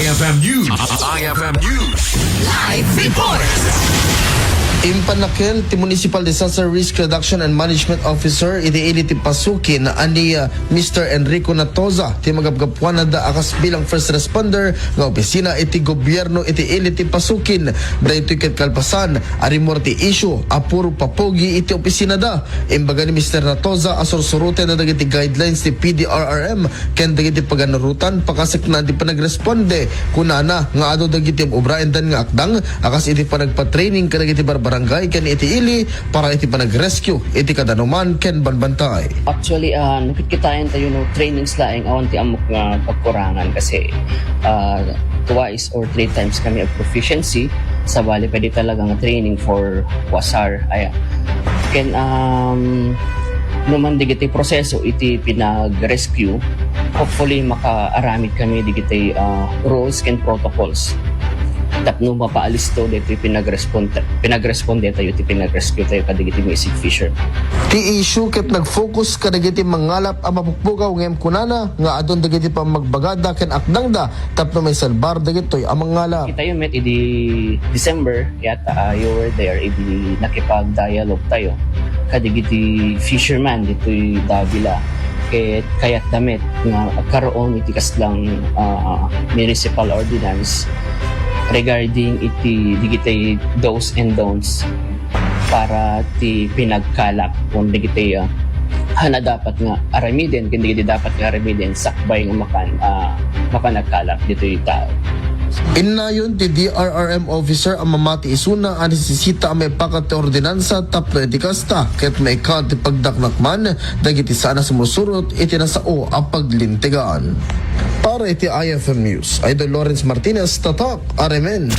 IFM News. IFM News. Live report. Impanakel, ti Municipal Disaster Risk Reduction and Management Officer, iti ti pasukin ani Mr. Enrico Natoza, ti magabgapuan da akas bilang first responder nga opisina iti gobyerno iti ti pasukin. Dahito ket kalpasan, arimor ti issue, apuro papogi iti opisina da. Imbaga ni Mr. Natoza, asursurute na dagiti guidelines ti PDRRM, ken dagiti paganarutan, pakasik na di pa nagresponde, kunana nga ado dagiti obraen dan nga akdang, akas iti pa nagpa-training ka dagiti barangay ken iti ili para iti panag-rescue iti kadanuman ken banbantay. Actually, nakikitayan tayo no trainings laing awan ti amok nga pagkurangan kasi twice or 3 times kami of proficiency sa bali pwede talaga nga training for wasar ay ken naman digiti proseso iti pinag-rescue, hopefully makaaramid kami digiti rules and protocols tapno mapaalis to dito pinagresponde tayo ti pinagrescue tayo kadigiti missing fisher. Ti issue ket nag-focus kadagiti mangalap a mapukpukaw ngem kunana nga adon dagiti pa magbagada ken akdang da tapno may salbar dagitoy a mangalap. Kita yung met idi December yata you were there idi nakipag-dialogue tayo kadigiti fisherman dito'y Davila kaya't damit nga karoon iti kaslang municipal ordinance regarding iti digitay do's and don'ts para ti pinagkalap kung digitay hana dapat nga aramiden kung digitay dapat nga aramiden sakbay nga makanagkalap dito yung tao. Inayon ti DRRM officer ang mamati isuna ang nisisita ang may pakat ti ordinansa tapno iti kasta ket may ti pagdaknakman dagiti sana sumusurot iti nasao ang paglintigaan. Para iti IFM News, Idol Lawrence Martinez, Tatak, RMN.